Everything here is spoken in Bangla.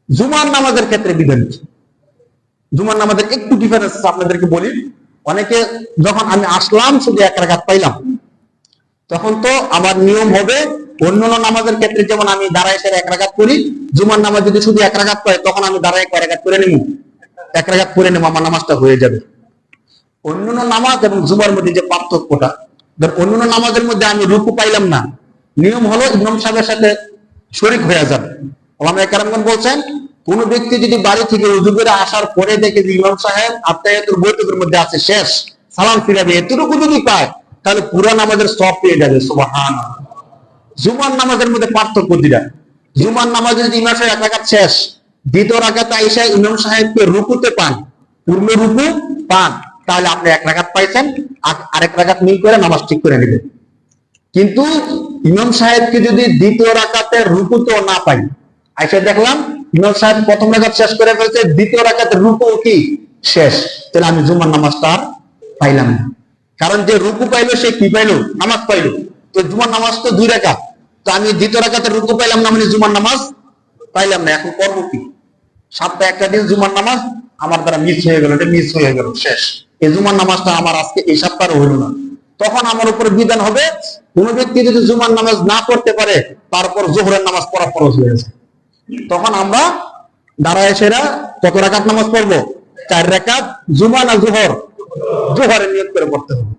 জুমার নামাজের ক্ষেত্রে বিধান কি? জুমার নামাজের একটু ডিফারেন্স আপনাদেরকে বলি। অনেকে যখন আমি আসলাম শুধু এক রাকাত পাইলাম, তখন তো আমার নিয়ম হবে অন্যান্য নামাজের ক্ষেত্রে যেমন আমি দাঁড়ায় সেরে এক রাকাত করি, জুমার নামাজ যদি শুধু এক রাকাত পাই তখন আমি দাঁড়ায় কয় রাকাত করে নেব, এক রাকাত করে নেব, আমার নামাজটা হয়ে যাবে। অন্যান্য নামাজ এবং জুমার মধ্যে যে পার্থক্যটা, অন্যান্য নামাজের মধ্যে আমি রুকু পাইলাম না, নিয়ম হলো ইমাম সাহেবের সাথে শরীক হয়ে যাবে। ওলামায়ে কেরামগণ বলছেন কোন ব্যক্তি যদি বাড়ি থেকে ওযু করে আসার পরে দেখে যে ইমাম সাহেব আত্তাহিয়াতুল বৈঠকের মধ্যে আছে, শেষ সালাম ফিরাবে, এতটুকু যদি পায় তাহলে পুরো নামাজের সওয়াব পেয়ে যাবে। সুবহানাল্লাহ। জুমার নামাজের মধ্যে পার্থক্য দিরা, জুমার নামাজে যদি ইমাম সাহেব এক রাকাত শেষ, দ্বিতীয় রাকাতে আয়েশা ইমাম সাহেবকে রুকুতে পান, পূর্ণ রুকু পান, তাহলে আপনি এক রাকাত পাইছেন, আরেক রাকাত মিল করে নামাজ ঠিক করে নেবেন। কিন্তু ইমাম সাহেবকে যদি দ্বিতীয় রাকাতে রুকুতেও না পাই, আয়েশা দেখলাম ইমাম সাহেব প্রথম রাকাত শেষ করে ফেলছে, দ্বিতীয় রাকাতে রুকু কি শেষ, তাহলে আমি জুমার নামাজটা আর পাইলাম না। কারণ যে রুকু পাইলো সে কি পাইলো? নামাজ পাইলো। তো জুমার নামাজ তো 2 রাকাত, তো আমি দ্বিতীয় রাকাতে রুকু পাইলাম না, মানে জুমার নামাজ পাইলাম না। এখন করবো কি? সপ্তাহে একটা দিন জুমার নামাজ আমার দ্বারা মিস হয়ে গেল, এটা মিস হয়ে গেল, শেষ। এই জুমার নামাজটা আমার আজকে এই সপ্তাহে হইল না। তখন আমার উপর বিধান হবে কোন ব্যক্তি যদি জুমার নামাজ না পড়তে পারে তারপর জোহরের নামাজ পড়া ফরজ হয়েছে, তখন আমরা দাঁড়ায় সেরা কত রাকাত নামাজ পড়বো? 4 রাকাত। জুমা না জোহর? জোহরের নিয়ত করে পড়তে হবে।